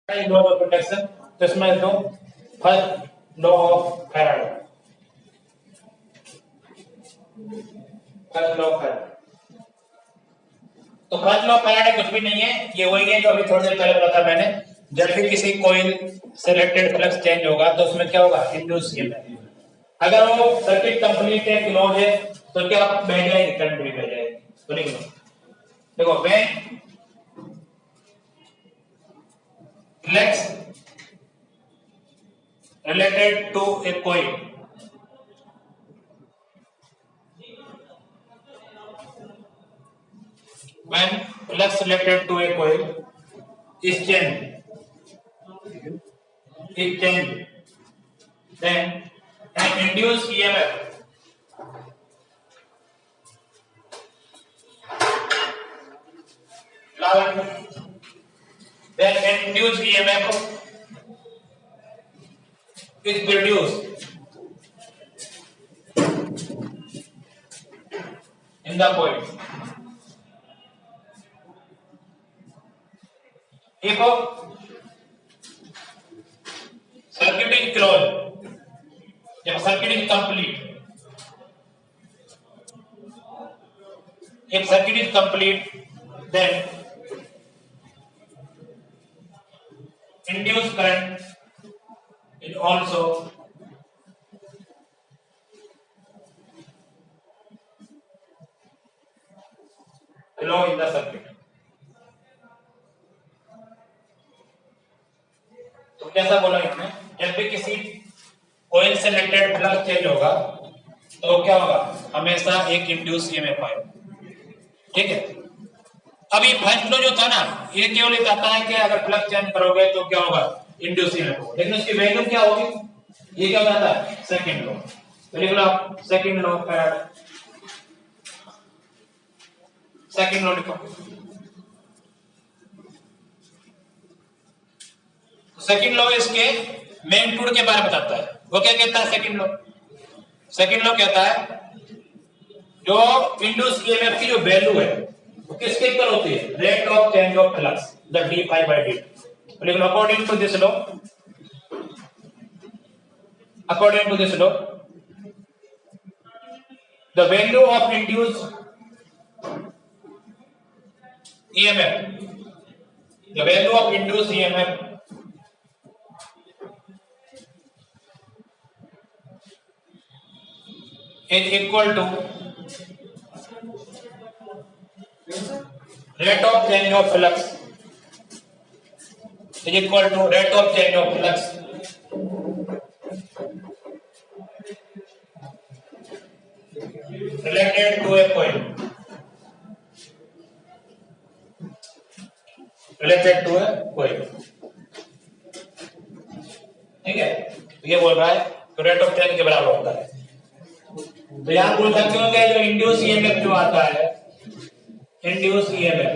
Law of protection, तो इसमें दो first law of Faraday, first law of Faraday. तो फर्स्ट लॉ ऑफ फैराडे कुछ भी नहीं है, ये वही है जो अभी थोड़ी देर पहले बोला था मैंने। जब भी किसी कॉइल सेलेक्टेड फ्लक्स चेंज होगा तो उसमें क्या होगा, इंड्यूस ईएमएफ। अगर वो सर्किट कंप्लीट है, क्लोज है, तो क्या बह जाएगी, करंट भी बह जाएगी। तो लिख लो, देखो when flux related to a coil when flux related to a coil is changed then an induced EMF is produced in the coil. If circuit is closed, if circuit is complete, if circuit is complete, then induced current is also flow in the circuit. तो कैसा बोला इसने, जब भी किसी coil से related flux change होगा तो क्या होगा, हमेशा एक इंड्यूस ईएमएफ आएगा। ठीक है, अब ये फर्स्ट लॉ जो था ना, ये केवल ये कहता है कि अगर फ्लक्स चेंज करोगे तो क्या होगा, इंड्यूस ईएमएफ होगा, लेकिन उसकी वैल्यू क्या होगी, ये क्या कहता है, सेकंड लॉ। तो लिख लो आप second law of Faraday, second law लिखो। सेकंड लॉ इसके मैग्नीट्यूड के बारे में बताता है। वो क्या कहता है सेकंड लॉ, सेकंड लॉ कहता है जो इंड्यूस ईएमएफ की जो वैल्यू है वो किसके इक्वल होती है, rate of change of flux, the d phi by d. लिख लो according to this law, according to this law the value of induced EMF, the value of induced EMF is equal to rate of change of flux, is equal to rate of change of flux related to a coil, related to a coil। ठीक है, ये बोल रहा है तो rate of change के बराबर होता है। तो यहां बोल सकते हो कि जो इंड्यूस ईएमएफ जो आता है, इंड्यूस ईएमएफ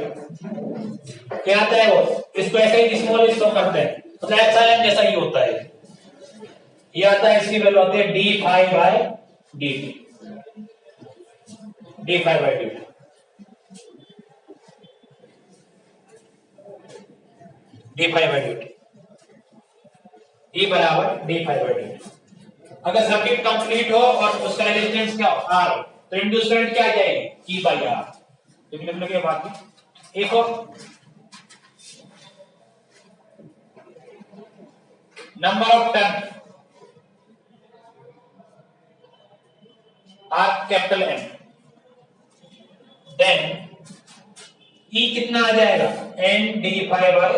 क्या आता है, वो इसको ऐसे ही स्मॉल इसको करते हैं, मतलब एप्सिलॉन जैसा ही होता है। ये आता है, इसकी वैल्यू होती है d phi by d, d phi by d, d phi by d, e बराबर डी फाई बाय डी। अगर सर्किट कंप्लीट हो और उसका रेजिस्टेंस क्या हो, आर हो, तो इंड्यूस करंट क्या आ जाएगी, ई बाई आर। तो लिखने के बाद एक और number of turn are capital N, then e कितना आ जाएगा, N D phi by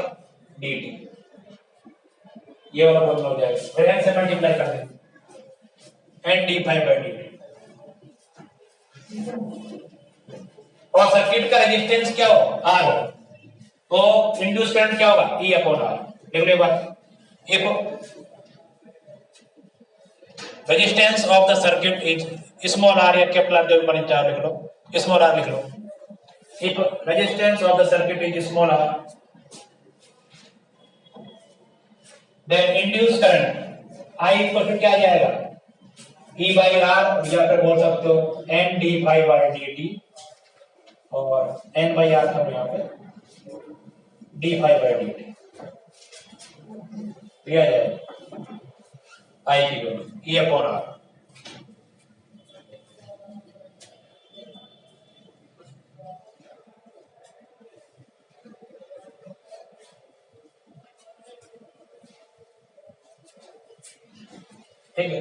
D T, ये वाला फॉर्मूला हो जाएगा, फिर एन से मल्टीप्लाई कर देंगे, N D phi by D T. और सर्किट का रेजिस्टेंस क्या हो, आर हो, तो इंड्यूस करंट क्या होगा, ई अपॉन आर। लिखने बाद resistance of the circuit is small r या कैपिटल आर, जो भी बने चाहे लिख लो, स्मॉल आर लिख लो। If resistance of the circuit is small r, then induce current I equal to क्या आ जाएगा, ई बाई आर, या फिर बोल सकते हो N D phi by D T, और एन बाई आर था यहाँ पे D phi by D T. ये आ जाएगा आई की वैल्यू E अपॉन आर। ठीक है,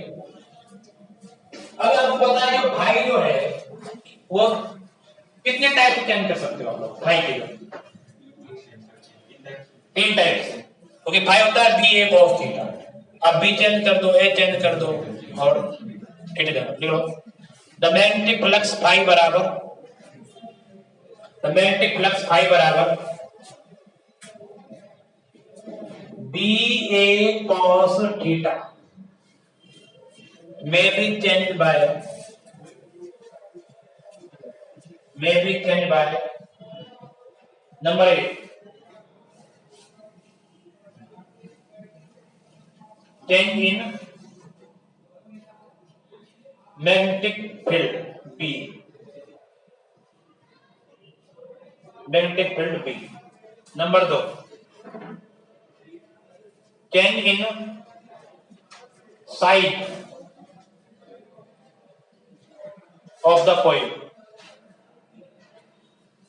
अब आपको पता है कि भाई जो है वो कितने टाइप से चेंज कर सकते हो आप लोग भाई के लिए? 3 टाइप से। ओके, भाई होता है बी ए कॉस थीटा। अब बी चेंज कर दो, ए चेंज कर दो और थीटा लिख लो। द मैग्नेटिक फ्लक्स फाई बराबर, द मैग्नेटिक फ्लक्स फाई बराबर B A cos theta may be changed by number 8 change in magnetic field B, magnetic field B। Number 2 change in side of the coil.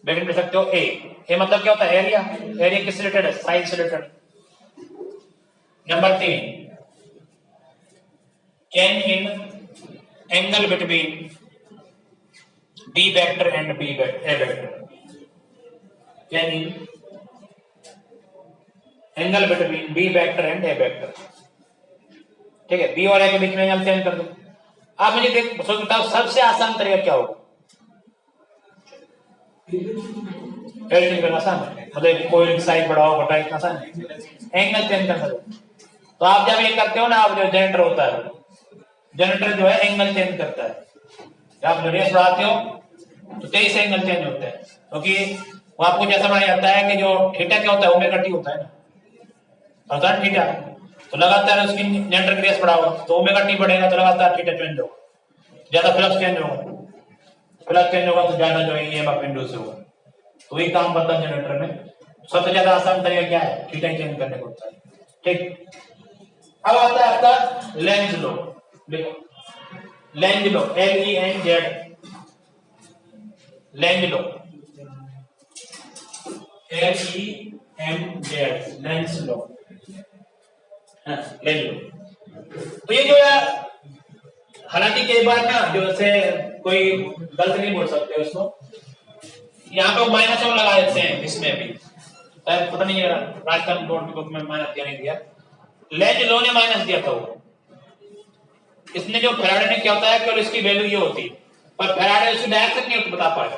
Bracket में सकते हो A मतलब क्या होता है? Area. Area किससे related है? साइड से related. Number 3 change in angle between B vector and B A vector. Change in angle between B vector and A vector. ठीक है, बी और ए के बीच में एंगल चेंज कर दो। आप मुझे देख सोच बताओ सबसे आसान तरीका क्या होगा? चेंज करना आसान है, मतलब कोई साइड बढ़ाओ घटाओ इतना आसान है, एंगल चेंज कर सकते। तो आप जब ये करते हो ना, आप जो जनरेटर होता है, जनरेटर जो है एंगल चेंज करता है। जब आप रेस बढ़ाते हो तो 23 एंगल चेंज होता है, क्योंकि वो आपको जैसा माना जाता है कि जो थीटा क्या होता है ओमेगा टी होता है ना, होता है थीटा। तो लगातार उसकी जनरेटर की रेस बढ़ाओ तो ओमेगा टी बढ़ेगा, तो लगातार थीटा चेंज होगा, ज्यादा फ्लक्स चेंज होगा, फ्लक्स चेंज होगा तो ज्यादा जो है ईएमएफ इंड्यूस होगा। तो वही काम करता है जनरेटर में। सबसे ज्यादा आसान तरीका क्या है? थीटा चेंज करने को होता है। ठीक, अब आता है आपका लेंज लो। देखो Lenz law, LENZ, Lenz law, LENZ, Lenz law, length law. तो ये जो है, हालांकि कई बार ना जो से कोई गलत नहीं बोल सकते उसको, यहाँ पे माइनस और लगा देते हैं इसमें भी, पता नहीं राजस्थान बोर्ड की बुक में माइनस दिया नहीं दिया, लेंज लो ने माइनस दिया था वो। इसने जो फैराडे ने क्या होता है केवल इसकी वैल्यू ये होती है, पर फैराडे उसकी डायरेक्शन नहीं बता पाया।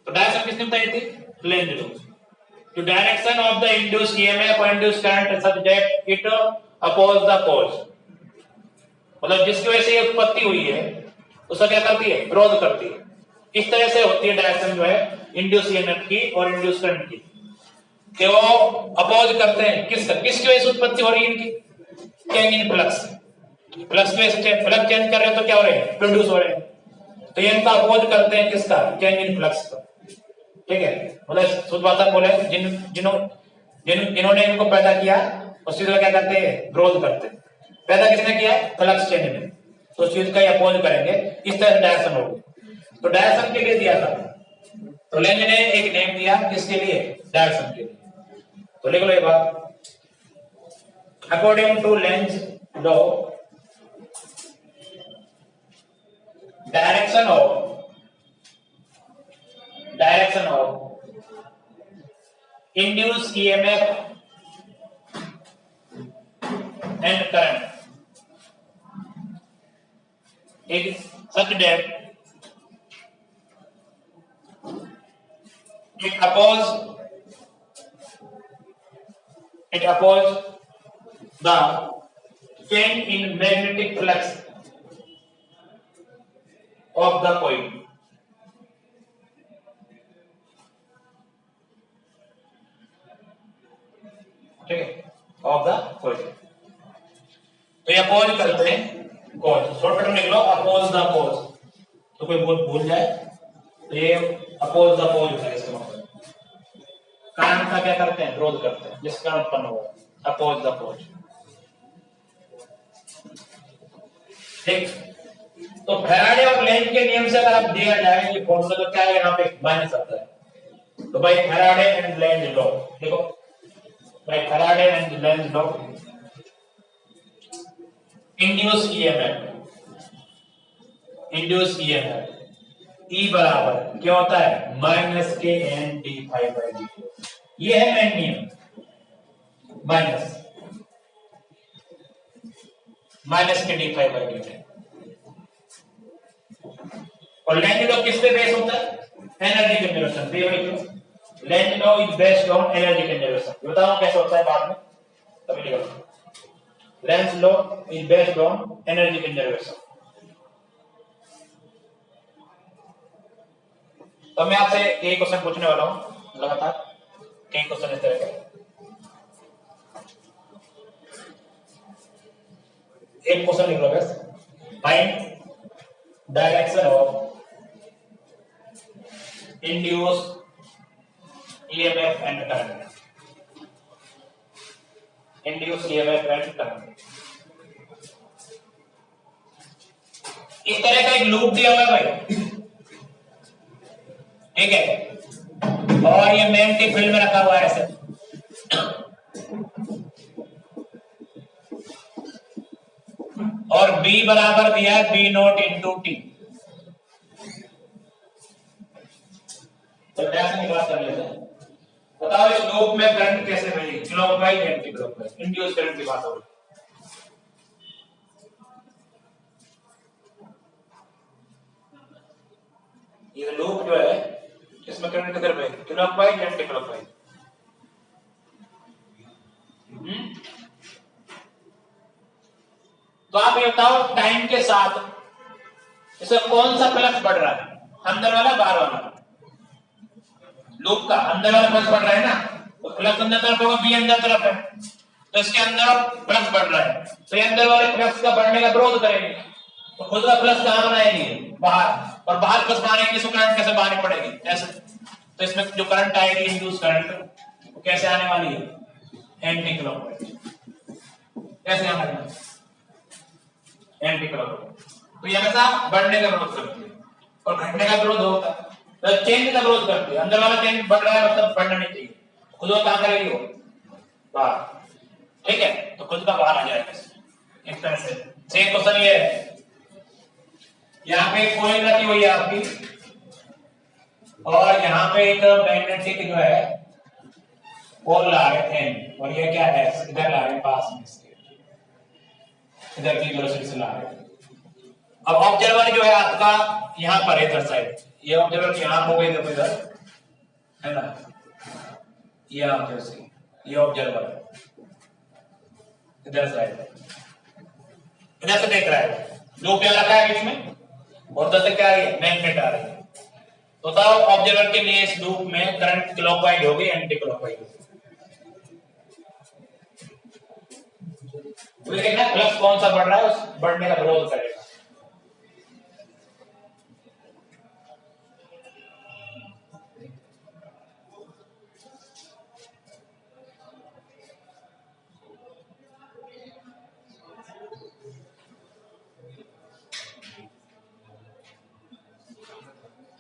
तो डायरेक्शन किसने बताई थी? Lenz law. तो direction of the induced EMF और induced current such that it oppose the cause, मतलब जिसकी वजह से ये उत्पत्ति हुई है उसका क्या करती है? विरोध करती है। इस तरह से होती है डायरेक्शन जो है इंड्यूस्ड ईएमएफ की और इंड्यूस्ड करंट की, कि वो अपोज करते हैं किसकी वजह से उत्पत्ति हो रही है इनकी? Change in flux. फ्लक्स की वजह से फ्लक्स चेंज कर रहे हैं तो क्या हो रहे हैं? प्रोड्यूस हो रहे हैं। तो ये इनका अपोज करते हैं किसका? चेंज इन फ्लक्स का। ठीक है, मतलब शुद्ध भाषा बोले जिन्होंने इनको पैदा किया उस चीज का क्या करते हैं? विरोध करते हैं। पैदा किसने किया? फ्लक्स चेंज ने, तो उस चीज का अपोज करेंगे। इस तरह से डायरेक्शन होगी। तो डायरेक्शन के लिए दिया था, तो लेंज ने एक नेम दिया किसके लिए? डायरेक्शन के लिए। तो लिख लो ये बात, according to Lenz law direction of induced EMF and current is such that it oppose the change in magnetic flux of the coil। ठीक है, ऑफ द कॉज। तो ये अपोज करते हैं कॉज, शॉर्टकट में लिख लो अपोज द कॉज। तो कोई भूल जाए तो ये अपोज द कॉज है, इसका मतलब कारण का क्या करते हैं? विरोध करते हैं, जिस कारण उत्पन्न हुआ। Oppose the pose. ठीक, तो फैराडे और लेंज के नियम से अगर आप दिया जाए ये फॉर्मूला तो क्या है, यहाँ पे माइनस आता है। तो भाई फैराडे एंड लेंज लॉ देखो, भाई Faraday and Lenz law, induce EMF E बराबर क्या होता है, minus K N D five by D. ये है मेन नियम, minus K D five by D. और लेंज लॉ किस पे बेस होता है, energy conservation. Lenz law is based on energy conservation. बताओ कैसे होता है बाद में, तभी लिखो। Lenz law is based on energy conservation. तो मैं आपसे एक क्वेश्चन पूछने वाला हूं लगातार, कई क्वेश्चन इस तरह के। एक क्वेश्चन लिख लो बस, find direction of induced EMF and current. Induced EMF and current, इस तरह का एक लूप दिया हुआ है भाई, ठीक है, और ये मैग्नेटिक फील्ड में रखा हुआ है ऐसे। और B बराबर दिया है B नॉट इंटू टी। तो ऐसे बात कर लेते हैं, बताओ इस लूप में करंट कैसे बनेगी, clockwise anti clockwise, induce current की बात हो रही है। ये लूप जो है इसमें करंट किधर बहेगी, क्लॉकवाइज एंटी क्लॉकवाइज। तो आप ये बताओ टाइम के साथ इसका कौन सा फ्लक्स बढ़ रहा है, अंदर वाला बाहर वाला। लूप का अंदर वाला फ्लक्स बढ़ रहा है ना, तो फ्लक्स अंदर तरफ होगा, बी अंदर तरफ है, तो इसके अंदर फ्लक्स बढ़ रहा है, तो ये अंदर वाले फ्लक्स का बढ़ने का विरोध करेंगे, तो खुद का फ्लक्स कहां बनाएंगे, बाहर, और बाहर फ्लक्स बनाने के लिए करंट कैसे बाहर पड़ेगी, ऐसे। तो इसमें जो करंट आएगी इंड्यूस करंट, वो कैसे आने वाली है, एंटी क्लॉकवाइज। कैसे आने वाली है, एंटी क्लॉकवाइज। तो ये हमेशा बढ़ने का विरोध करती है और घटने का विरोध होता है, तो चेंज का विरोध करती है। अंदर वाला चेंज बढ़ रहा है मतलब बढ़ना नहीं चाहिए, खुद वो कहां करेगी, वो बाहर, ठीक है, तो खुद का बाहर आ जाएगा इस तरह से। सेम क्वेश्चन ये है, यहाँ पे कॉइल रखी हुई है आपकी, और यहाँ पे एक मैग्नेटिक जो है पोल ला रहे थे, और ये क्या है, इधर ला रहे हैं पास में इसके, इधर की वेलोसिटी से ला रहे हैं। अब ऑब्जर्वर जो है आपका यहाँ पर है, इधर साइड, ये ऑब्जर्वर यहाँ हो गई, देखो इधर है ना, ये ऑब्जर्वर इधर साइड, इधर से देख रहा है, लूप क्या रखा है बीच में, और उधर से क्या आ रही है, मैग्नेट आ रही है। तो बताओ ऑब्जर्वर के लिए इस लूप में करंट क्लॉकवाइज होगी एंटी क्लॉकवाइज होगी, तो देखना फ्लक्स कौन सा बढ़ रहा है, उस बढ़ने का विरोध करेगा।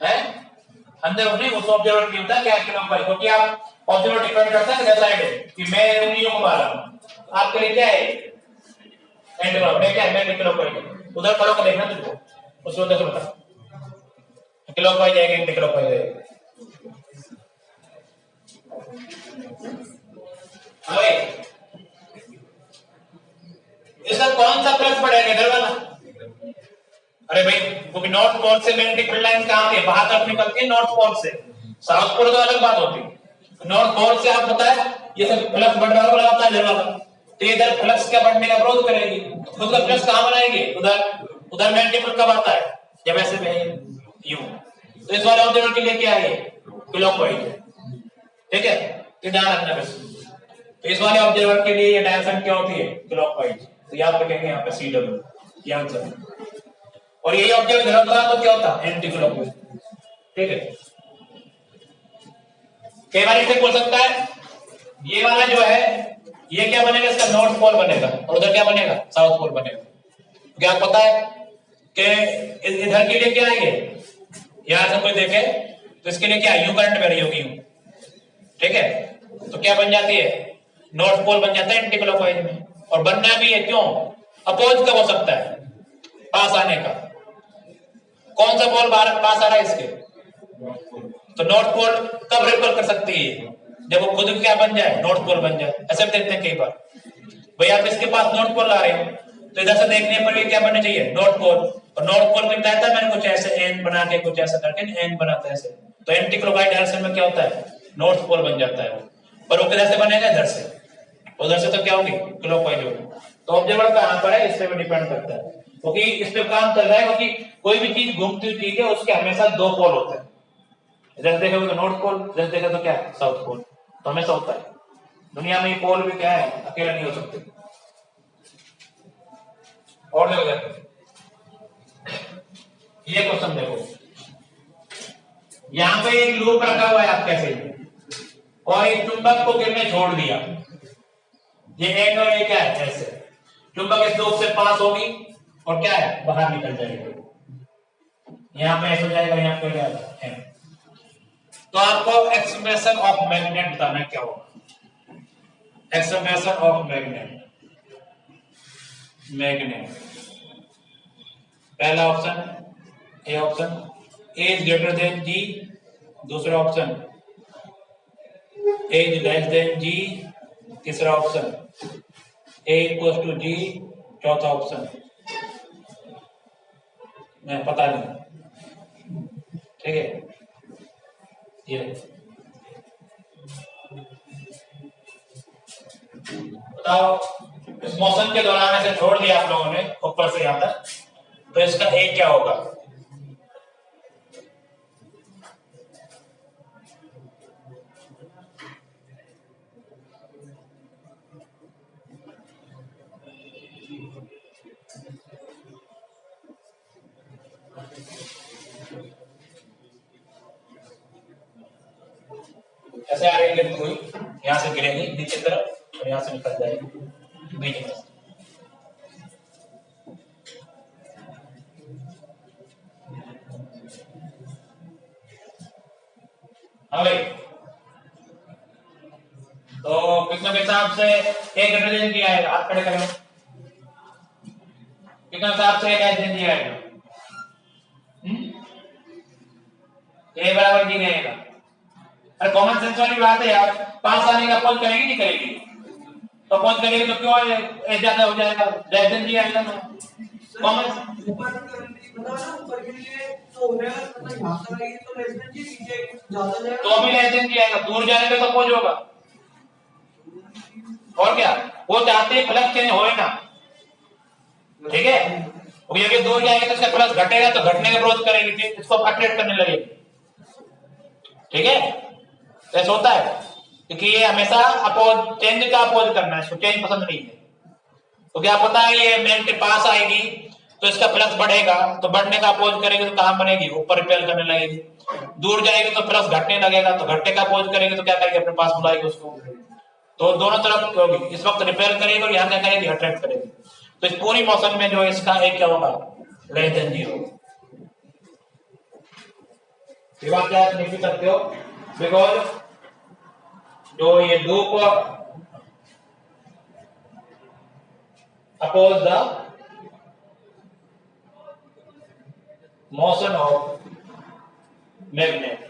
है अंदर नहीं, उस ऑब्जर्वर की होता है क्या क्लॉकवाइज, क्योंकि आप ऑब्जर्वर डिपेंड करता है किधर साइड है, कि मैं उंगलियों को मार रहा हूं, आपके लिए क्या है एंटी क्लॉकवाइज, क्या है मैं क्लॉकवाइज, उधर खड़ो कर देखना तुझको, उस उधर से बता क्लॉकवाइज है कि एंटी क्लॉकवाइज है। अरे इसका कौन सा फ्लक्स बढ़ेगा, इधर वाला। अरे भाई क्योंकि नॉर्थ पोल से मैग्नेटिक फील्ड लाइन कहां है, बाहर तरफ निकलती है नॉर्थ पोल से, साउथ पोल तो अलग बात होती है। नॉर्थ पोल से आप पता है ये सब फ्लक्स बढ़ रहा होता है इधर वाला, तो इधर फ्लक्स क्या बढ़ने का विरोध करेगी, खुद का फ्लक्स कहां बनाएगी, उधर मैग्नेटिक फील्ड कब आता है, जब ऐसे में यूं। तो इस वाले ऑब्जर्वर के लिए क्या है, क्लॉकवाइज है, ठीक है, ये ध्यान रखना बस। तो इस वाले ऑब्जर्वर के लिए ये डायरेक्शन क्या होती है, क्लॉकवाइज, तो याद रखेंगे यहाँ पे CW ये आंसर। और यही ऑब्जर्व इधर होता तो क्या होता, एंटी क्लॉकवाइज, ठीक है। कई बार इसे बोल सकता है ये वाला जो है ये क्या बनेगा, इसका नॉर्थ पोल बनेगा और उधर क्या बनेगा, साउथ पोल बनेगा। क्या पता है कि इधर के लिए क्या है, ये यहां से कोई देखे तो इसके लिए क्या यू करंट वेरी होगी, ठीक है। तो क्या बन जाती है, नॉर्थ पोल बन जाता है एंटी क्लॉकवाइज में। और बनना भी है क्यों, अपोज कब हो सकता है, पास आने का। कौन सा पोल पास आ रहा है इसके, तो नॉर्थ पोल कब रिपेल कर सकती है, जब वो खुद क्या बन जाए, नॉर्थ पोल बन जाए। ऐसे भी देखते हैं कई बार, भाई आप इसके पास नॉर्थ पोल ला रहे हो तो इधर से देखने पर भी क्या बनना चाहिए, नॉर्थ पोल। और नॉर्थ पोल कितना था, मैंने कुछ ऐसे एन बना के कुछ ऐसा करके एन बनाता है ऐसे, तो एंटी क्लॉकवाइज डायरेक्शन में क्या होता है, नॉर्थ पोल बन जाता है। पर वो किधर से बनेगा, इधर से, उधर से तो क्या होगी, क्लॉकवाइज होगी। तो ऑब्जर्वर कहां पर है, इस पे भी डिपेंड करता है, क्योंकि इस पे काम चल रहा है, क्योंकि कोई भी चीज घूमती हुई चीज है उसके हमेशा दो पोल होते हैं। इधर देखोगे तो नॉर्थ पोल, इधर देखा तो क्या है, साउथ पोल। तो हमेशा होता है, दुनिया में पोल भी क्या है, अकेला नहीं हो सकते। और देखो ये क्वेश्चन देखो, यहां पे एक लूप रखा हुआ है आपके से, और एक चुंबक को गिरने छोड़ दिया, ये एक और ये क्या है, ऐसे चुंबक इस लूप से पास होगी और क्या है, बाहर निकल जाएगी, यहां पे ऐसे हो जाएगा, यहां पे क्या है। तो आपको एक्सप्रेशन ऑफ मैग्नेट बताना क्या होगा, एक्सप्रेशन ऑफ मैग्नेट। पहला option, a option, a is greater than g, दूसरा option a is less than g, तीसरा option a equal to g, चौथा ऑप्शन मैं पता नहीं, ठीक है। ये बताओ, इस मोशन के दौरान ऐसे छोड़ दिया आप लोगों ने ऊपर से यहां तक, तो इसका ए क्या होगा, ऐसे आ रही है कोई, यहां से गिरेगी नीचे तरफ और यहां से निकल जाएगी बीच में। हाँ भाई, तो कितना के हिसाब से एक रिप्रेजेंट किया है, हाथ खड़े करो, कितना हिसाब से एक रिप्रेजेंट किया है, ए बराबर जी रहेगा। अरे कॉमन सेंस वाली बात है यार, पास आने का अपोज करेगी नहीं करेगी, तो अपोज करेगी तो क्यों ए ज्यादा हो जाएगा, लेस देन जी आएगा ना, कॉमन ऊपर के लिए तो हो जाएगा, मतलब यहां से आएगी तो लेस देन जी, नीचे ज्यादा जाएगा तो भी लेस देन जी आएगा, दूर जाने पे तो अपोज होगा। और क्या, वो चाहते हैं फ्लक्स चेंज होए ना, ठीक है। ये दूर जाएगा तो इसका फ्लक्स घटेगा, तो घटने का विरोध करेगी, फिर इसको अट्रैक्ट करने लगेगी, ठीक है। ऐसा होता है, क्योंकि ये हमेशा अपोज, चेंज का अपोज करना है, इसको चेंज पसंद नहीं है। तो क्या पता है, ये मैग्नेट के पास आएगी तो इसका फ्लक्स बढ़ेगा, तो बढ़ने का अपोज करेगी तो कहां बनेगी, ऊपर रिपेल करने लगेगी। दूर जाएगी तो फ्लक्स घटने लगेगा, तो घटने का अपोज करेगी तो क्या करेगी, अपने पास बुलाएगी उसको। तो दोनों तरफ होगी, इस वक्त रिपेल करेगी और यहां क्या करेगी, अट्रैक्ट करेगी। तो इस पूरी मोशन में जो इसका एक क्या होगा, लेस देन जीरो। ये बात क्या लिख सकते हो, बिकॉज जो ये loop oppose the motion of magnet,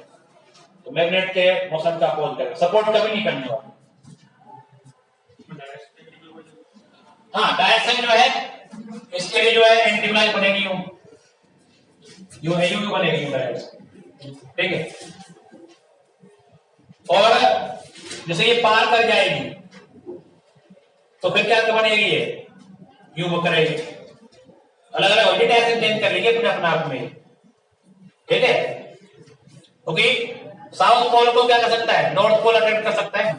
तो मैग्नेट के मोशन का अपोज करेगा, सपोर्ट कभी नहीं करने वाला। हाँ, डायरेक्शन जो है इसके लिए जो है एंटीक्लॉकवाइज बनेगी, यू बनेगी डायरेक्शन, ठीक है। और जैसे ये पार कर जाएगी तो फिर क्या बनेगी, ये यू करेगी, अलग अलग होगी, डायरेक्शन चेंज कर लेगी अपने आप में, ठीक है। क्योंकि साउथ पोल को क्या कर सकता है, नॉर्थ पोल अटेंड कर सकता है,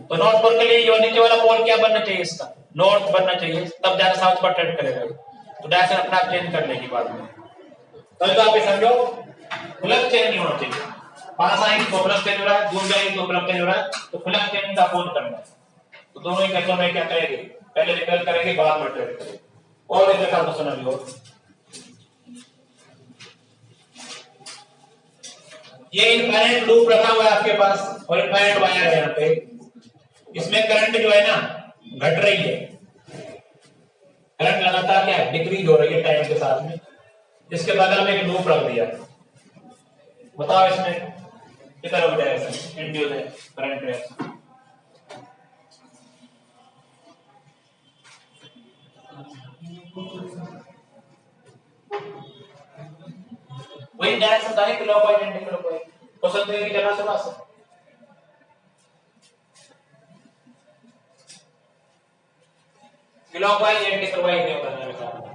तो नॉर्थ पोल के लिए ये नीचे वाला पोल क्या बनना चाहिए, इसका नॉर्थ बनना चाहिए, तब जाकर साउथ पर अटेंड करेगा, तो डायरेक्शन अपने आप चेंज कर लेगी बाद में। तो आप ये समझो, फ्लक्स चेंज नहीं होना चाहिए, पास आएगी तो फ्लक्स चेंज हो रहा है, दूर जाएगी तो फ्लक्स चेंज हो रहा है, तो फ्लक्स चेंज का अपोज करना है, तो दोनों ही केसों में क्या करेगी, पहले रिपेल करेगी बाद में ट्रेड करेगी। और एक का क्वेश्चन अभी और ये इनफाइनाइट लूप रखा हुआ है आपके पास और इनफाइनाइट वायर है यहाँ पे, इसमें करंट जो है ना घट रही है, करंट लगातार क्या है डिक्रीज हो रही है टाइम के साथ में। इसके बगल में एक लूप रख दिया, बताओ इसमें कितना हो डायरेक्शन इंड्यूस है करंट डायरेक्शन। वही डायरेक्शन था क्लॉकवाइज एंटी क्लॉकवाइज, क्वेश्चन तो एक जगह से पास है। क्लॉकवाइज एंटी क्लॉकवाइज क्या होता है बताओ।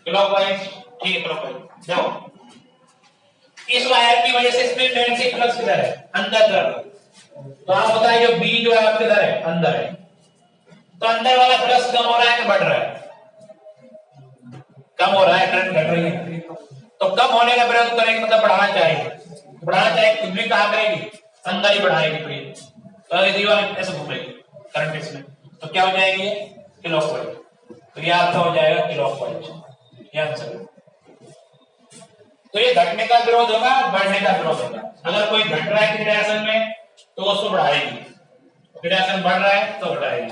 क्लॉकवाइज, ठीक है क्लॉकवाइज जाओ। इस वायर की वजह से इसमें मैग्नेटिक फ्लक्स किधर है, अंदर तरफ। तो आप बताइए जो बी जो है आपके किधर है, अंदर है। तो अंदर वाला फ्लक्स कम हो रहा है कि बढ़ रहा है, कम हो रहा है, करंट घट रही है। तो कम होने का प्रयास करेंगे मतलब बढ़ाना चाहेंगे, बढ़ाना चाहे कुछ भी कहा करेगी अंदर ही बढ़ाएगी पूरी। तो दीवार ऐसे घूमेगी करंट इसमें, तो क्या हो जाएगी ये क्लॉकवाइज। तो ये आपका हो जाएगा क्लॉकवाइज, ये आंसर है। तो ये घटने का विरोध होगा, बढ़ने का विरोध होगा। अगर कोई घट रहा है डायरेक्शन में तो उसको बढ़ाएगी, डायरेक्शन बढ़ रहा है तो घटाएगी।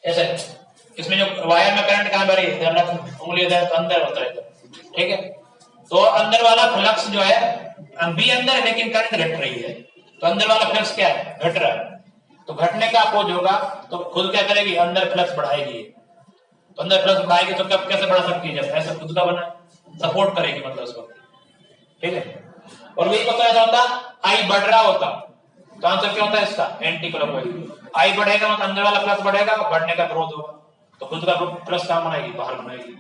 ऐसे इसमें जो वायर में करंट कहां भरी है, उंगली तो अंदर होता है, ठीक है। तो अंदर वाला फ्लक्स जो है बी अंदर है लेकिन करंट घट रही है, तो अंदर वाला फ्लक्स क्या है, घट रहा है। तो घटने का अपोज होगा तो खुद क्या करेगी, अंदर फ्लक्स बढ़ाएगी। तो अंदर फ्लक्स बढ़ाएगी तो कब कैसे बढ़ा सकती है, जब ऐसा खुद का बना सपोर्ट करेगी मतलब उसको, ठीक है। और वही पता ऐसा होता आई बढ़ रहा होता तो आंसर क्या होता है इसका, एंटी क्लॉकवाइज। आई बढ़ेगा मतलब अंदर वाला फ्लक्स बढ़ेगा, बढ़ने का विरोध होगा तो खुद का फ्लक्स कहां बनाएगी, बाहर बनाएगी।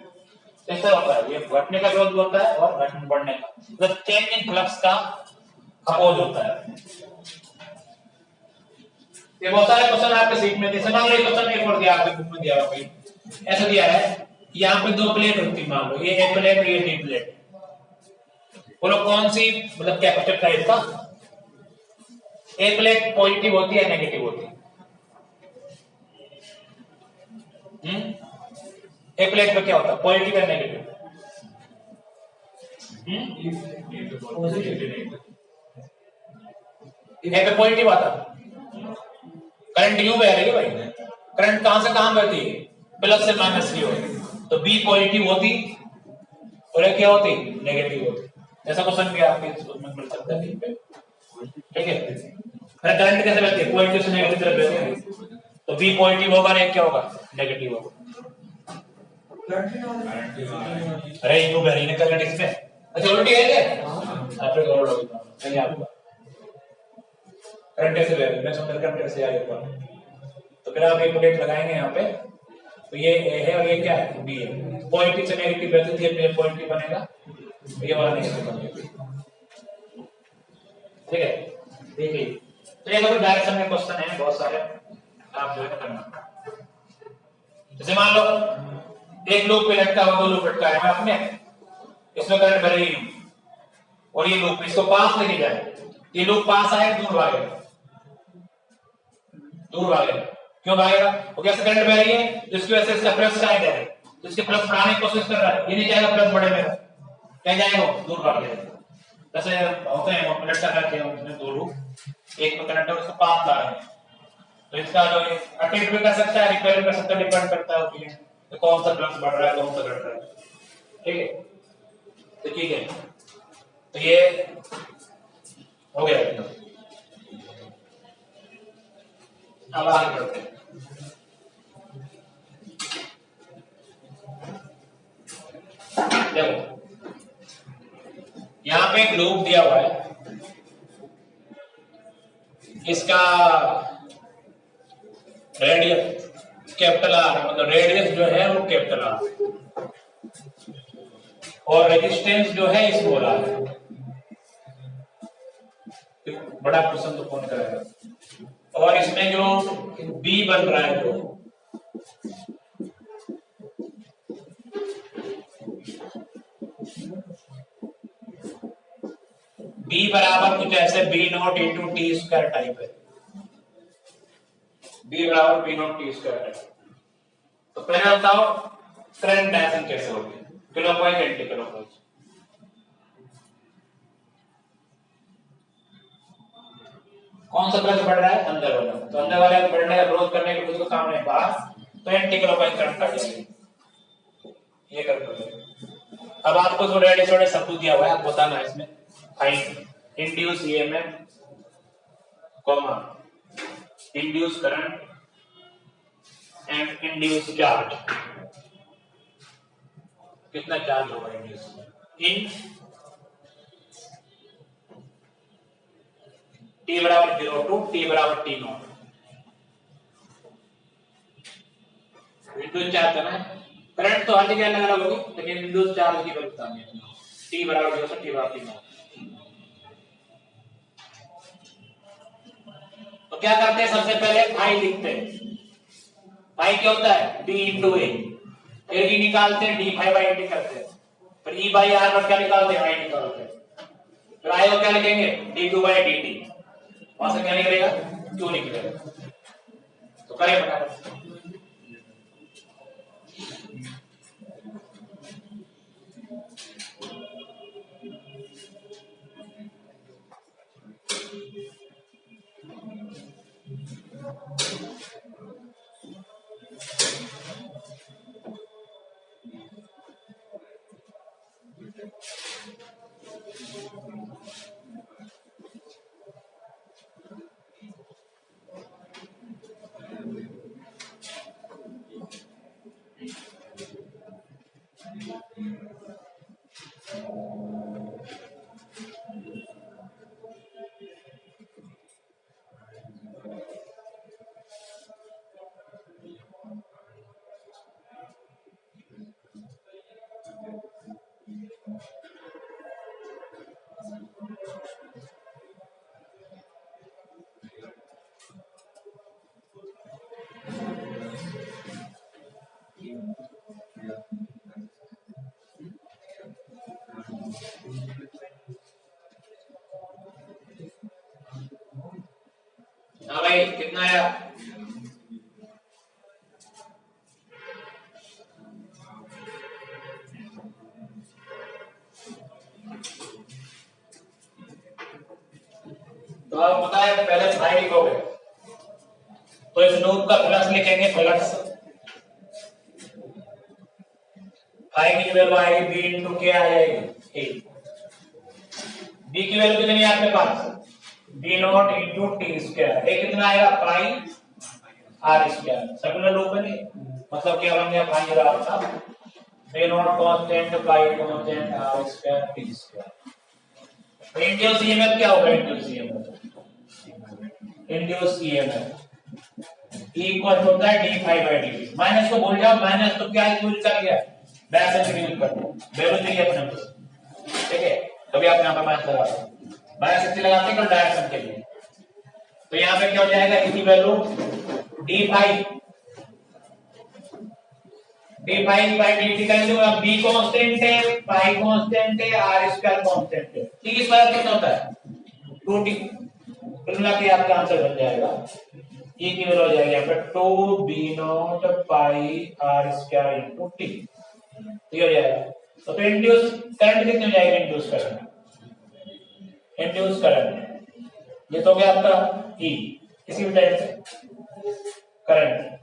ऐसा होता है, ये घटने का विरोध होता है और बढ़ने का, मतलब चेंज इन फ्लक्स का अपोज होता है। ये बहुत सारे क्वेश्चन आपके सीट में थे, मान लो क्वेश्चन एक और दिया आपके बुक में दिया हुआ कोई ऐसा दिया है, यहाँ पे दो प्लेट होती है, मान लो ये ए प्लेट और ये डी प्लेट, बोलो कौन सी मतलब कैपेसिटर टाइप का, ए प्लेट पॉजिटिव होती है नेगेटिव होती है, ए प्लेट पे क्या होता है, पॉजिटिव या नेगेटिव, ए पे पॉजिटिव आता, करंट यूं बह रही है भाई, करंट कहां से कहां बहती है, प्लस से माइनस की होती, तो बी पॉजिटिव होती और ये क्या होती, नेगेटिव होती। ऐसा क्वेश्चन भी आपके उसमें मिल सकता है, ठीक है। करंट कैसे बहती है, पॉजिटिव से नेगेटिव तरफ बहती है, तो बी पॉजिटिव होगा और क्या होगा, नेगेटिव होगा। अरे यूं बह रही है करंट इसमें, अच्छा उल्टी है क्या, आपने गौर होगा नहीं आपका करंट कैसे बह रही है, मैं समझ करंट कैसे आ गया, तो फिर आप एक प्लेट लगाएंगे यहाँ पे, तो ये ए है और ये क्या है, बी है, पॉजिटिव से नेगेटिव बहती है, पॉजिटिव बनेगा, ये वाला नेगेटिव बनेगा, ठीक है। देखिए तो ये डायरेक्शन में क्वेश्चन है बहुत सारे, आप जो है करना। जैसे मान लो एक लूप पे लटका हुआ, दो लूप लटका है आपने, इसमें करंट भर रही हूं और ये लूप इसको पास लेके जाए, ये लूप पास आए दूर भागेगा, दूर भागेगा, क्यों भागेगा, वो कैसे करंट बह रही है, जिसकी वजह से इसका प्लस साइड है, तो इसके प्लस बढ़ाने की कोशिश कर रहा है, ये नहीं जाएगा प्लस बढ़े मेरा, क्या जाएगा दूर भाग जाएगा। जैसे होते हैं वो लटका करके हम उसमें दो लूप, एक पे करंट है उसको पास ला रहे हैं, तो इसका जो है अटेंड भी कर सकता है, रिपेयर कर सकता है, डिपेंड करता है उसके तो कौन सा प्लस बढ़ रहा है कौन सा घट रहा है, ठीक है। तो ठीक है, तो ये हो गया एकदम। अब आगे बढ़ते हैं, देखो यहां पे एक लूप दिया हुआ है, इसका रेडियस कैपिटल आर, मतलब रेडियस जो है वो कैपिटल आर और रेजिस्टेंस जो है स्मॉल आर। बड़ा क्वेश्चन तो कौन करेगा। और इसमें जो बी बन रहा है जो बी बराबर कुछ ऐसे B not into T square type है। बी बराबर B not T square type. तो पहले बताओ करंट डायरेक्शन कैसे होगी, क्लॉकवाइज एंटी क्लॉकवाइज। कौन सा ब्रश बढ़ रहा है, अंदर वाला। तो अंदर वाले बढ़ने का विरोध करने के कुछ काम नहीं, बाहर तो एंटी क्लॉकवाइज करंट आ जाएगी। ये कर दो। अब आपको जो रेडियस वाले सबूत दिया हुआ है आप बताना इसमें find induce EMF comma induce current and induce charge. कितना चार्ज होगा इंड्यूस इन टी बराबर 0 टू टी बराबर टी नॉट। इंड्यूस चार्ज करना है, करंट तो हर जगह अलग अलग होगी लेकिन इंड्यूस चार्ज की वैल्यू बतानी है। टी बराबर 0 से टी बराबर टी नॉट। तो क्या करते हैं, सबसे पहले फाई लिखते हैं। फाई क्या होता है, डी इंटू ए। फिर ई निकालते हैं, डी फाई बाई डी करते हैं। फिर ई बाई आर पर क्या निकालते हैं, आई निकालते हैं। फिर आई को क्या लिखेंगे, D two by D T. वहां से क्या निकलेगा, क्यों निकलेगा। तो करें फटाफट। हाँ भाई कितना आया, तो आप बताए पहले फाई लिखोगे तो इस लूप का फ्लक्स लिखेंगे, फ्लक्स फाई की वैल्यू आएगी बी इंटू के आ जाएगी ए। बी की वैल्यू कितनी है आपके पास, b not into T square. A कितना आएगा, pi are square. Circular loop में नहीं, मतलब क्या बन गया, पाई आर था b not constant pi constant r square t square. Induce EMF क्या होगा, इंड्यूस ईएमएफ E इक्वल होता है d phi by d. Minus को भूल जाओ, माइनस तो क्या यूज कर लिया, डायरेक्शन यूज कर वैल्यू चाहिए अपने को, ठीक है। कभी आप यहाँ पर माइनस लगा माइनस से लगाते हैं डायरेक्शन के लिए। तो यहाँ पे क्या हो जाएगा, इसकी value D phi by D T का वैल्यू। अब बी कांस्टेंट है, पाई कांस्टेंट है, आर स्क्वायर कांस्टेंट है। टी स्क्वायर कितना होता है, 2t। मिला के आपका आंसर बन जाएगा, ई की वैल्यू हो जाएगी यहाँ पे 2 B not pi are square into T. ये हो जाएगा। तो इंड्यूस करंट कितनी हो जाएगी, इंड्यूस करंट ये तो हो गया आपका ई, किसी भी टाइप से करंट।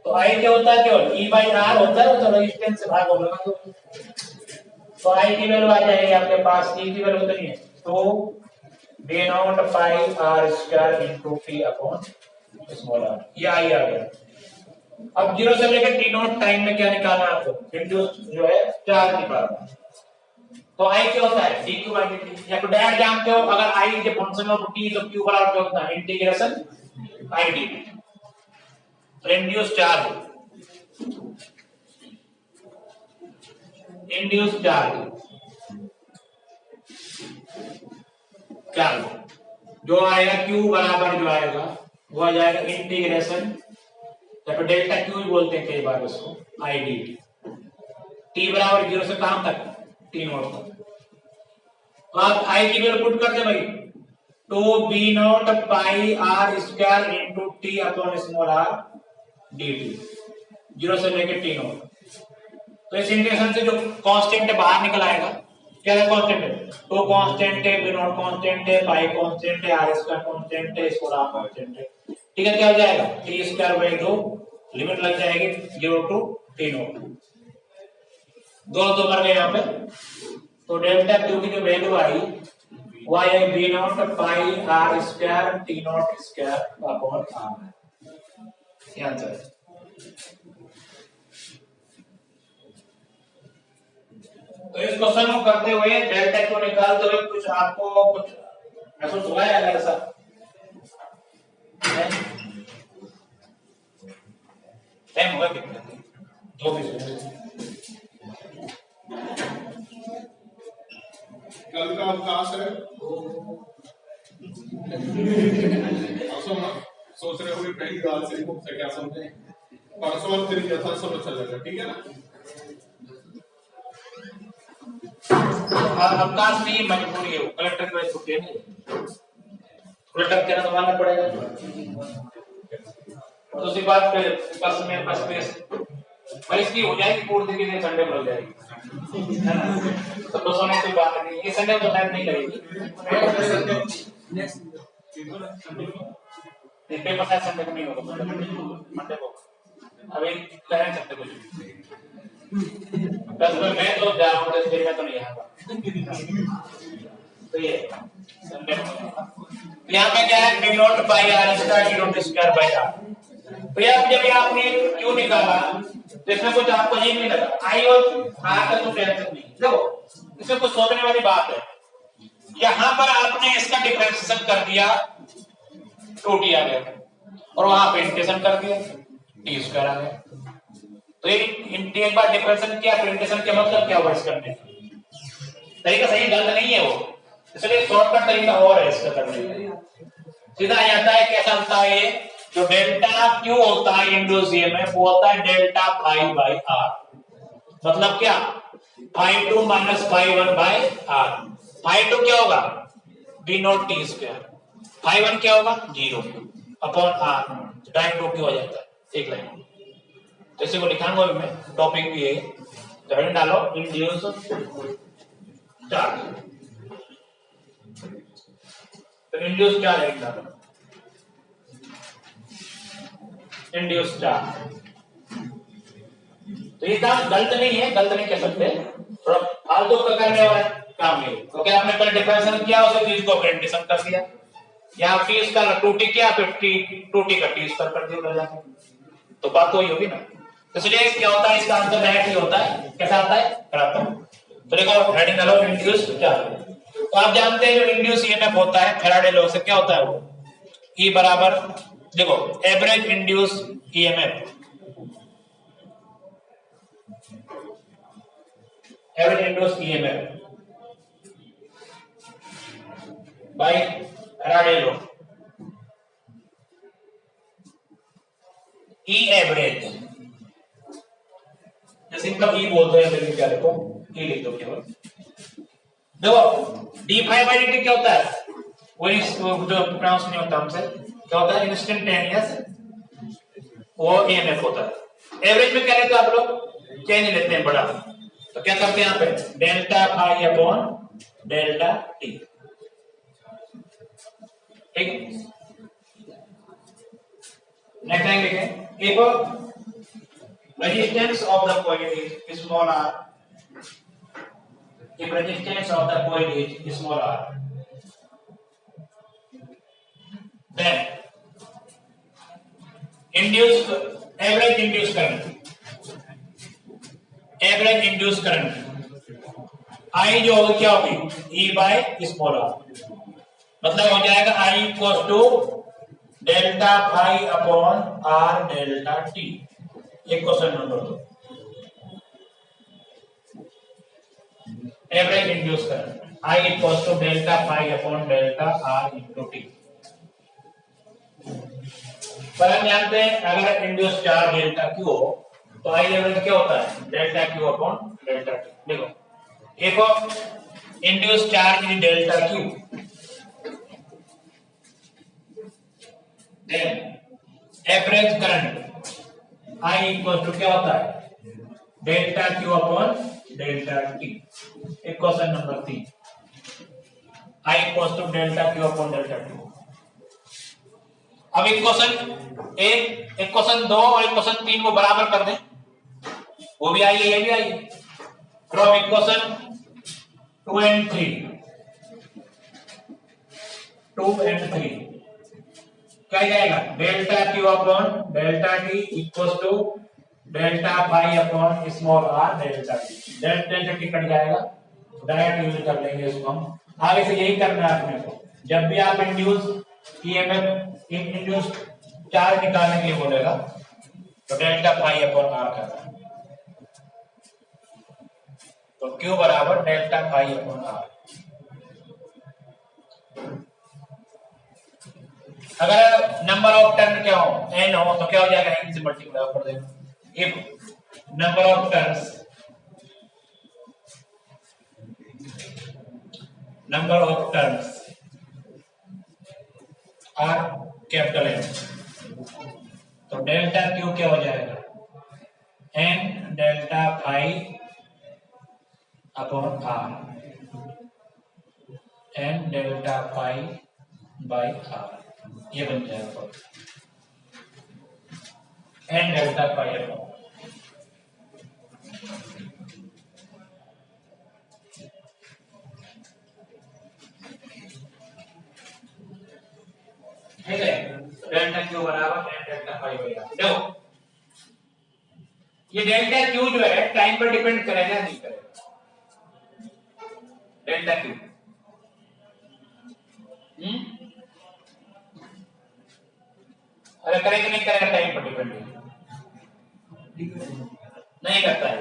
तो आई क्या होता है, केवल ई बाई आर होता है, तो रेजिस्टेंस से भाग होगा। तो आई की वैल्यू आ जाएगी आपके पास, ई की वैल्यू कितनी है, तो B not pi are square into T upon small R. ये आई आ गया। अब 0 से लेकर टी नॉट टाइम में क्या निकालना है आपको, इंड्यूस जो है चार्ज निकालना। तो आई क्या होता है, D Q by D T. या तो डायरेक्ट जानते हो, अगर I is function of T तो क्यू बराबर क्या होता है, इंटीग्रेशन आई डी टी। तो इंड्यूस चार्ज जो आएगा Q बराबर जो आएगा वो आ जाएगा इंटीग्रेशन, या फिर डेल्टा Q बोलते हैं कई बार उसको, आई डी टी बराबर 0 से कहां तक, T नॉट तक। तो आप आई की वैल्यू पुट कर दे भाई, 2b0 पाई r square into t upon small r dt, 0 से लेकर T नॉट। तो इस इंटीग्रेशन से जो कांस्टेंट बाहर निकल आएगा, क्या है कांस्टेंट है, तो कांस्टेंट है, b0 कांस्टेंट है, पाई कांस्टेंट है, r स्क्वायर कांस्टेंट है, स्मॉल r कांस्टेंट है। ठीक है, क्या हो जाएगा t स्क्वायर बाई 2, लिमिट लग जाएगी 0 टू T नॉट, दो मर गए यहाँ पे। तो डेल्टा Q की जो वैल्यू आई वो आई b0 pi r square T not square upon r, ये आंसर है। तो इस क्वेश्चन को करते हुए डेल्टा Q निकालते हुए कुछ आपको कुछ महसूस हुआ है ऐसा टाइम होगा कितना, जो भी कल का अवकाश है, सोच रहे हो पहली बार से क्या समझे, परसों और फिर यथा सब चलेगा, ठीक है ना। अवकाश नहीं, मजबूरी है, कलेक्टर की छुट्टी नहीं, कलेक्टर के ना मानना पड़ेगा। और दूसरी बात फिर बस में बस में इसकी हो जाएगी पूर्ति के दिन संडे में हो जाएगी, है ना। तो दोस्तों ने कोई बात नहीं, ये संडे तो शायद नहीं लगेगी, पेपर शायद संडे को नहीं होगा, मंडे को अभी कह सकते कुछ। मैं तो जा रहा हूँ, मैं तो नहीं आऊंगा, तो ये संडे को यहाँ पे क्या है, b0 by r square d0 square by r। तो यार जब आपने क्यों निकाला तो इसमें कुछ आपको अजीब नहीं लगा, आई और r का तो टेंशन नहीं, देखो इसमें कुछ सोचने वाली बात है। यहाँ पर आपने इसका डिफरेंशिएशन कर दिया 2t आ गया, और वहां पे इंटीग्रेशन कर दिया t स्क्वायर आ गया। तो एक बार डिफरेंशिएशन किया, इंटीग्रेशन का मतलब क्या हुआ, इसका तरीका सही गलत नहीं है वो, इसलिए शॉर्टकट तरीका और है इसका करने का, सीधा आ जाता है। कैसा होता है ये, जो डेल्टा Q होता है इंड्यूस ईएमएफ वो होता है डेल्टा फाई बाई r, मतलब क्या phi 2 minus phi 1 by r। Phi 2 क्या होगा b0 t स्क्वायर, फाई 1 क्या होगा 0 अपॉन r, डायरेक्ट 2 क्यों हो जाता है एक लाइन। तो इसी को लिखाऊंगा मैं, टॉपिक भी है, तो हेडिंग डालो इंड्यूस चार्ज, तो इंड्यूस चार्ज हेडिंग डालो, इंड्यूस चार्ज। तो ये काम गलत नहीं है, गलत नहीं कह सकते, थोड़ा फालतू का करने वाला काम है, क्योंकि आपने कल डिफरेंशिएशन किया, उसे चीज को इंटीग्रेशन कर दिया, यहाँ टी स्क्वायर 2t किया, फिर 2t का टी स्क्वायर कर दिया जाके, तो बात तो वही होगी ना। इसलिए क्या होता है, इसका आंसर डायरेक्ट ही होता है, कैसा आता है कराता हूं। तो देखो हेडिंग डालो इंड्यूस चार्ज। तो आप जानते हैं जो इंड्यूस ईएमएफ होता है फैराडे लॉ से क्या होता है, वो E बराबर, देखो average induce EMF, average induce EMF bye Faraday law, E average, simple E बोलते हैं, लेकिन क्या लिखो E लिख दो केवल। देखो d∅dt क्या होता है, वही जो प्रोनाउंस नहीं होता हमसे, क्या होता है इंस्टेंटेनियस, वो ईएमएफ होता है। एवरेज में क्या लेते हो आप लोग, चेंज लेते हैं बड़ा, तो क्या करते हैं यहाँ पे delta phi upon delta T, ठीक है। नेक्स्ट लाइन लिखें, if resistance of the coil is small r, if resistance of the coil is small r, then average induced current I जो होगी क्या होगी E by small r, मतलब हो जाएगा I equals to delta phi upon r delta t. एक question number 2, average induce current I equals to delta phi upon delta r into t. पर हम जानते हैं अगर इंड्यूस चार्ज डेल्टा क्यू हो तो I एवरेज क्या होता है, delta Q upon delta t. देखो एक और induce charge in delta q, then average current I equal to क्या होता है, delta Q upon delta t. एक question number 3, I equal to delta Q upon delta t. अब एक question 2 और एक क्वेश्चन 3 को बराबर कर दें, वो भी आई है ये भी आई है। फ्रॉम इक्वेशन 2 and 3 क्या जाएगा, delta Q upon delta T equal to delta phi upon small R delta T. Delta T cut जाएगा, डायरेक्ट यूज कर लेंगे इसको हम। आगे से यही करना है अपने को, जब भी आप इंड्यूस ईएमएफ इंड्यूस चार्ज निकालने के लिए बोलेगा तो डेल्टा फाई अपॉन आर करना है। तो Q बराबर डेल्टा फाई अपॉन आर। अगर नंबर ऑफ टर्न क्या हो, n हो, तो क्या हो जाएगा, n से मल्टीप्लाई कर देना। If number of turns are capital N, तो डेल्टा Q क्या हो जाएगा, n delta phi upon R, n delta phi by R, ये बन जाएगा n डेल्टा फाई अपॉन। ठीक है, डेल्टा क्यू बराबर n delta phi by R. देखो ये डेल्टा क्यू जो है टाइम पर डिपेंड करेगा नहीं करेगा, डेल्टा क्यू अरे करेगा नहीं करेगा, टाइम पर डिपेंड नहीं करता है,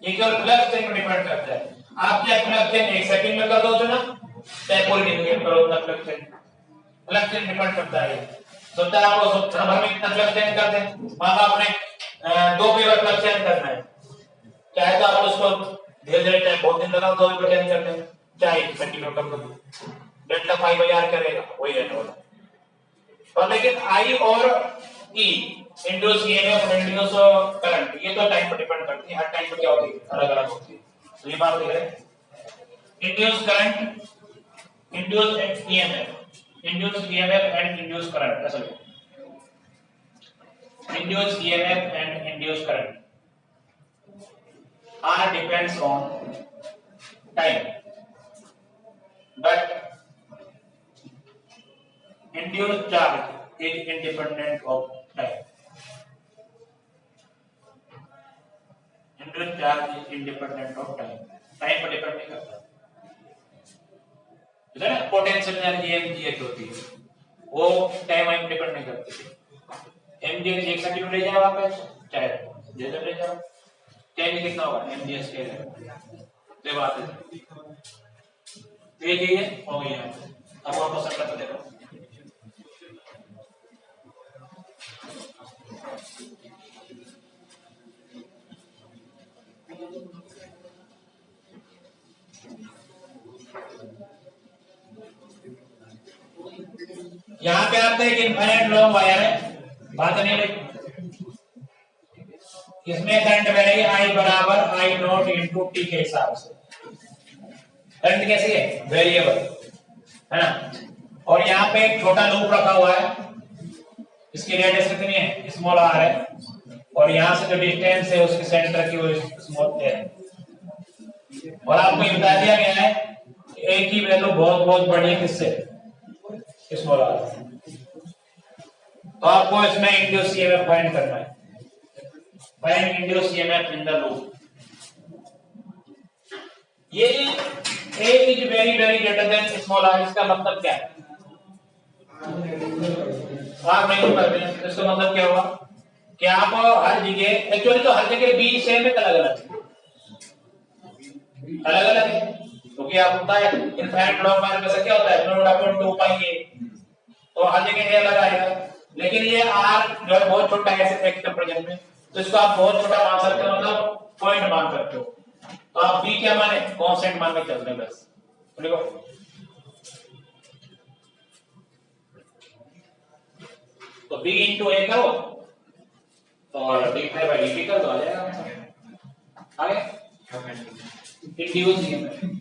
ये केवल फ्लक्स चेन पर डिपेंड करता है। आप क्या फ्लक्स चेन 1 सेकंड में कर दो तो ना, चाहे पूरी जिंदगी में करो ना, फ्लक्स चेन डिपेंड करता है। सोचता है आपको भर में कितना फ्लक्स चेन कर दें, मान लो आपने 2 पेपर फ्लक्स चेन करना है, चाहे तो आप उसको धीरे धीरे चाहे बहुत दिन लगाओ तो भी चेंज करते हैं, चाहे 1 सेकंड में कर दो, डेल्टा फाई बाई आर करेगा वही रहने वाला। पर लेकिन I और E इंड्यूस ईएमएफ और इंड्यूस करंट ये तो टाइम पर डिपेंड करती है, हर टाइम पर क्या होती है, अलग अलग होती है। तो ये बात है induce current, induce EMF and induce current, ऐसा induce EMF and induce current are depends on time, but induced charge is independent of time. Induced charge is independent of time. Time पर डिपेंड नहीं करता। है ना, potential energy mgh होती है, वो time पर डिपेंड नहीं करती। mgh 1 सेकंड ले जाओ वापस, चाहे जैसे ले जाओ, टाइम कितना होगा mgh के लिए, ये बात है। ये चीज हो गई है। अब वापस करते देखो, यहां पे आपका एक इनफाइनाइट लॉन्ग वायर है, बात नहीं लिखी, इसमें करंट वैल्यू I बराबर I नॉट इंटू टी के हिसाब से। करंट कैसी है, वेरिएबल है ना, और यहाँ पे एक छोटा लूप रखा हुआ है, इसकी रेडियस कितनी है, स्मॉल r है, और यहाँ से जो डिस्टेंस है उसके सेंटर की वो स्मॉल है। और आपको ये बता दिया गया है a की वैल्यू बहुत बहुत बड़ी है, किससे, स्मॉल r। तो आपको इसमें इंड्यूस ईएमएफ फाइंड करना है, find induce EMF in the loop. ये a is very very greater than small r, इसका मतलब क्या है, भाग नहीं करते हैं तो इसका मतलब क्या हुआ कि आप हर जगह एक्चुअली तो हर जगह बी सेम है, अलग अलग है क्योंकि आप होता है इनफाइनाइट लॉग माइनस में से क्या होता है नोड अपॉन 2 पाई ए, तो हर जगह ए अलग आएगा। लेकिन ये आर जो है बहुत छोटा है सिर्फ एक कंपैरिजन में, तो इसको आप बहुत छोटा मान सकते हो, मतलब पॉइंट मान सकते हो। तो आप बी क्या माने कांस्टेंट मान के चल रहे हैं बस। देखो तो बी इंटू ए करो और D five by D T कर दो, आ जाएगा आगे इंड्यूस ईएमएफ।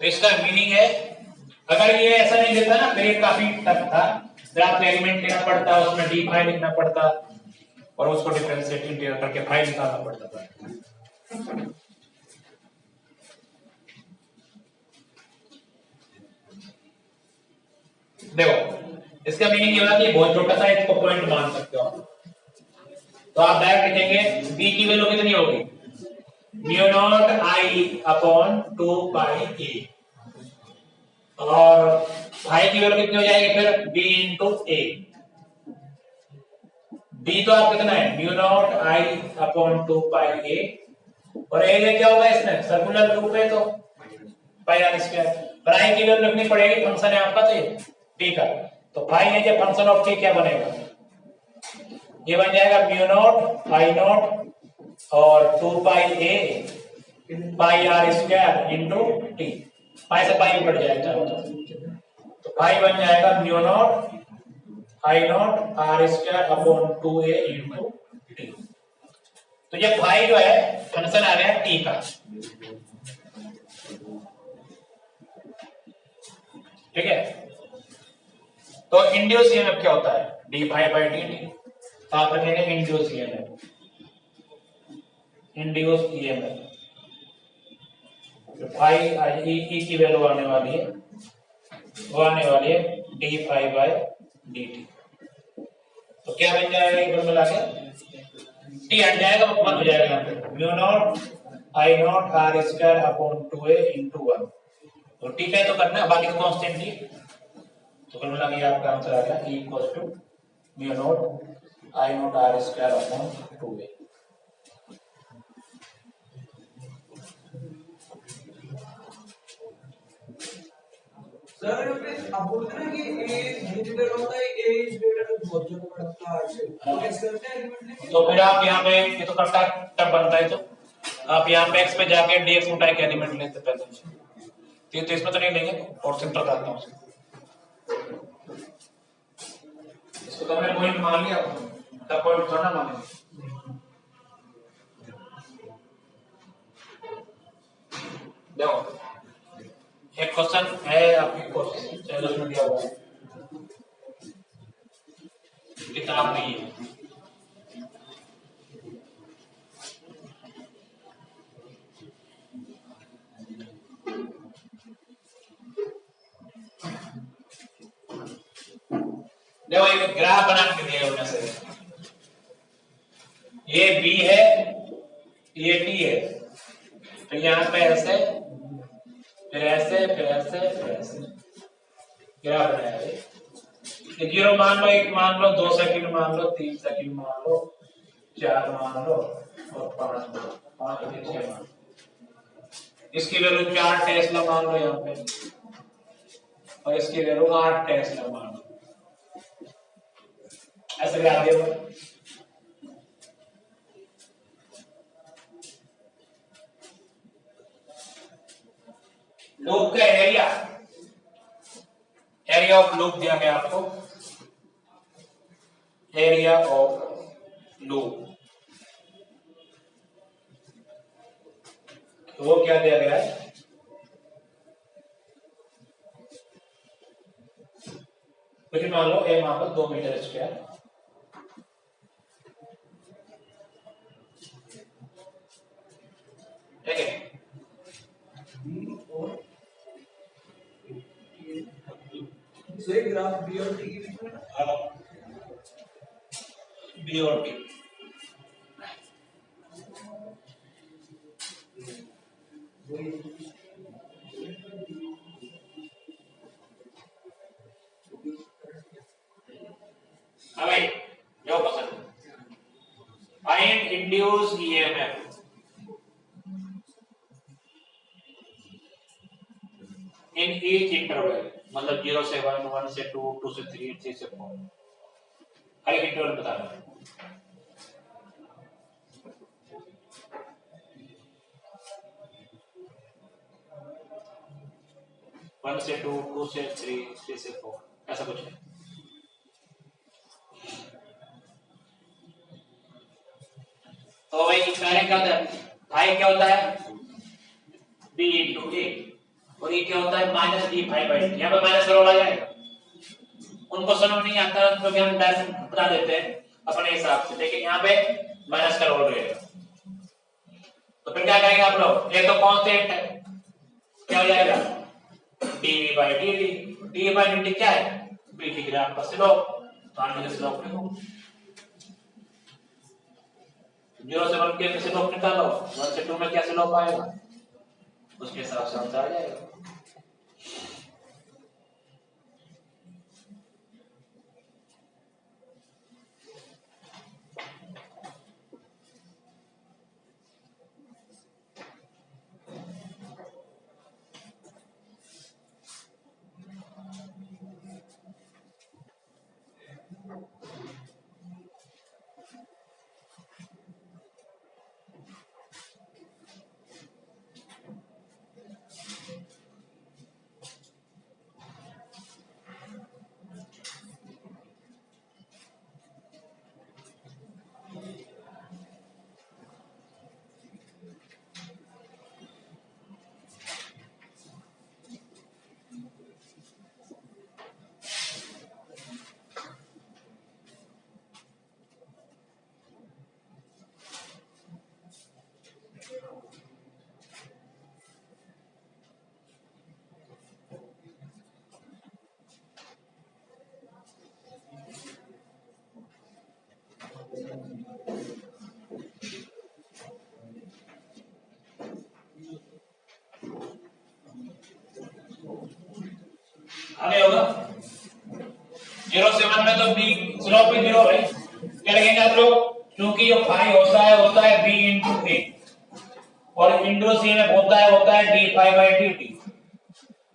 तो इसका मीनिंग है अगर ये ऐसा नहीं देता ना फिर ये काफी टफ था, फिर आपको एलिमेंट लेना पड़ता, उसमें डी फाइव लिखना पड़ता और उसको डिफरेंशिएट इंटीग्रल करके फाइव निकालना पड़ता था। देखो इसका मीनिंग ये हुआ कि बहुत छोटा सा इसको पॉइंट मान सकते हो आप। तो आप डायरेक्ट लिखेंगे बी की वैल्यू कितनी होगी mu not I upon 2 pi ए और आई की वैल्यू कितनी हो जाएगी फिर बी इंटू ए। बी तो आप कितना है mu not I upon 2 pi ए और ए क्या होगा इसमें सर्कुलर रूप है तो पाई आर स्क्वायर। पर आई की वैल्यू लिखनी पड़ेगी, फंक्शन है आपका तो ये टी का, तो पाई है जो फंक्शन ऑफ टी क्या बनेगा ये बन जाएगा म्यू नॉट आई नॉट और 2 pi A pi are square into T. Pi से पाई कट जाएगा तो पाई बन जाएगा mu not I not R square upon 2a into T. तो ये पाई जो है फंक्शन आ गया टी का, ठीक है। तो इंड्यूस ईएमएफ क्या होता है d five by D t, तो आप रखेंगे induce EMF. Induce EMF five e की वैल्यू आने वाली है वो आने वाली है d five by D t. तो क्या बन जाएगा एक मिला के टी हट जाएगा तो 1 हो जाएगा यहाँ पे mu not I not R square upon 2a into 1। तो टी का तो करना है बाकी तो कांस्टेंट ही, तो कुल मिला के आपका आंसर आ गया E equals to mu not I not R square upon 2a। Sir आप बोलते हैं ना कि ए ग्रेटर होता है ए इज ग्रेटर देन बहुत जो बड़ा है तो कैसे करते हैं एलिमेंट लेके। तो फिर आप यहाँ पे ये तो करता टर्म बनता है, तो आप यहाँ पे x पे जाके dx उठा के एलिमेंट लेते पहले, तो इसमें तो नहीं लेंगे और सिंपल करता हूँ इसको। तो हमने पॉइंट मान लिया, तब पॉइंट थोड़ा ना मानेंगे। देखो एक क्वेश्चन है आपकी कोशिश चैनल में दिया हुआ है किताब में ही है। देखो एक ग्राफ बना के दिया है से ये बी है ये टी है, तो यहाँ पे ऐसे फिर ऐसे फिर ऐसे फिर ऐसे ग्राफ बनाया है। जीरो मान लो, एक मान लो, 2 सेकंड मान लो, 3 सेकंड मान लो, 4 मान लो और 5 मान लो, 5 और 6 मान लो। इसकी वैल्यू 4 टेस्ला मान लो यहाँ पे और इसकी वैल्यू 8 टेस्ला मान लो। ऐसे ग्राफ देखो लूप का एरिया ऑफ लूप दिया गया आपको, एरिया ऑफ लूप तो वो क्या दिया गया है कुछ मान लो ए मान लो 2 मीटर स्क्वायर, ठीक है। सो ये ग्राफ बी और टी के बीच में ना, बी और टी, हाँ भाई जो पसंद, find induce EMF in each interval, मतलब 0 से 1, 1 से 2, 2 से 3, 3 से 4, हर एक इंटरवल बताना है। वन से 2, 2 से 3, 3 से 4, ऐसा कुछ है। तो भाई पहले क्या होता है, आई क्या होता है बी इंटू ए, और ये क्या होता है minus D five by D. यहाँ पे माइनस का रोल आ जाएगा, उनको समझ नहीं आता तो हम डायरेक्ट बता देते हैं अपने हिसाब से, लेकिन यहाँ पे माइनस का रोल रहेगा। तो फिर क्या करेंगे आप लोग, ये तो कांस्टेंट है, क्या हो जाएगा dv by dt, dv by dt क्या है bt ग्राफ का स्लोप, तो आगे का स्लोप लिखो, 0 से 1 के स्लोप निकालो, 1 से 2 में क्या स्लोप आएगा, उसके हिसाब से आंसर आ जाएगा। आगे होगा 0 से 1 में तो b स्लोप भी 0 है, क्या लिखेंगे आप लोग, क्योंकि जो फाई होता है b इंटू a, और इंडूस में होता है d फाई बाई dt।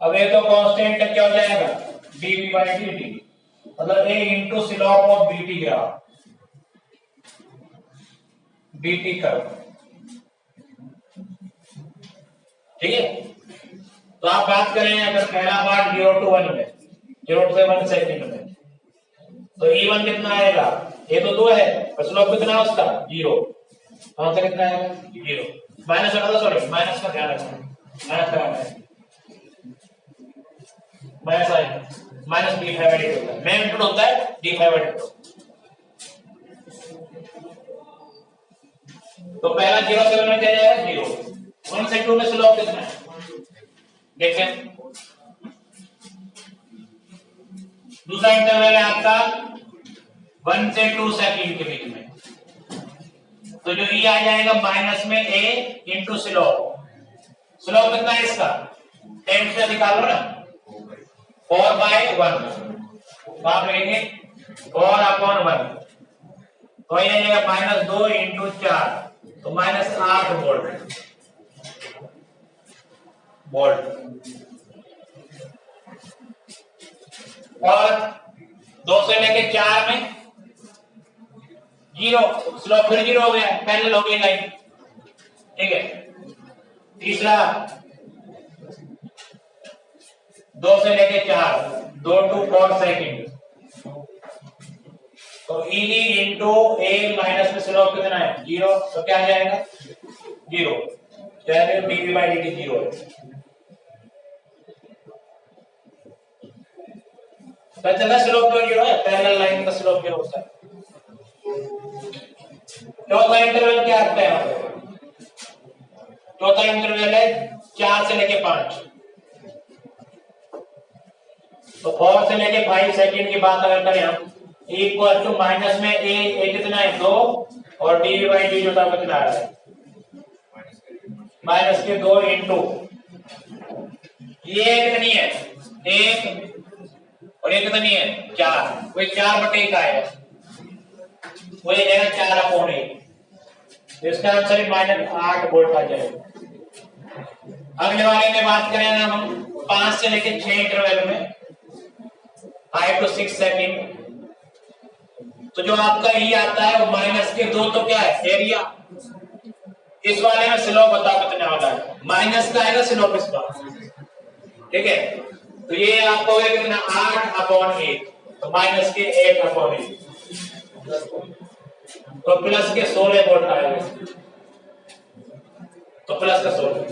अब ये तो कांस्टेंट है, क्या हो जाएगा dv बाई dt, मतलब a into slope of bt graph, bt curve, ठीक है। तो आप बात करें अगर पहला पार्ट 0 to 1 में, 0 से 1 सेकंड में, तो E1 कितना आएगा, ये तो 2 है, और स्लोप कितना है उसका 0, कौन सा कितना आएगा 0, माइनस हटा दो, सॉरी माइनस का ध्यान रखना, माइनस कराना है, माइनस आएगा, माइनस डी फाइव बाई होता है, मैग्नीट्यूड होता है डी फाइव बाई। तो पहला 0 से 1 में क्या जाएगा 0, 1 से 2 में स्लोप कितना है देखें, दूसरा इंटरवल है आपका 1 से 2 सेकंड के बीच में, तो जो ये आ जाएगा माइनस में a इंटू स्लोप, स्लोप कितना है इसका 10 से निकालो ना, 4 बाई 1, तो आप लेंगे 4 अपॉन 1, तो ये आ जाएगा माइनस 2 इंटू 4, तो माइनस 8 वोल्ट, और 2 से लेके 4 में 0, स्लोप फिर 0 हो गया, पैरेलल हो गई लाइन, ठीक है। तीसरा 2 से लेके 4, 2 to 4 सेकंड, तो ED इंटू a माइनस में स्लोप कितना है 0, तो क्या आ जाएगा 0, चाहे dv बाई dt 0 है। पता चला स्लोप जो है पैरेलल लाइन का स्लोप क्या होता है। चौथा इंटरवल क्या आता है? चौथा इंटरवल है 4 से लेके 5, तो 4 से लेके 5 सेकंड की बात अगर करें हम, इक्वल टू माइनस में ए कितना है 2 और डी बाई डी जो था कितना है माइनस के 2 इंटू ये कितनी है 1 और ये कितनी है 4, वही 4/1 का है, वही है 4/1, तो इसका आंसर -8 वोल्ट आ जाएगा। अगले वाले में बात करें ना हम 5 से लेके 6 इंटरवल में 5 to 6 सेकंड, तो जो आपका ई आता है वो -2, तो क्या है एरिया। इस वाले में स्लोप बताओ कितना होगा, माइनस का है ना स्लोप इसका, ठीक है, तो ये आपको होगा कितना 8/8, तो -8/8, तो प्लस के 16 वोल्ट आएगा, तो प्लस का 16।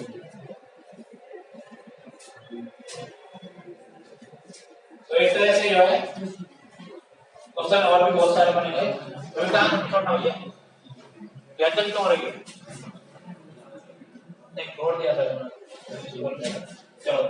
तो इस तरह से जो है क्वेश्चन और भी बहुत सारे बनेंगे। कैंसिल क्यों हो रही है? नहीं छोड़ दिया था, चलो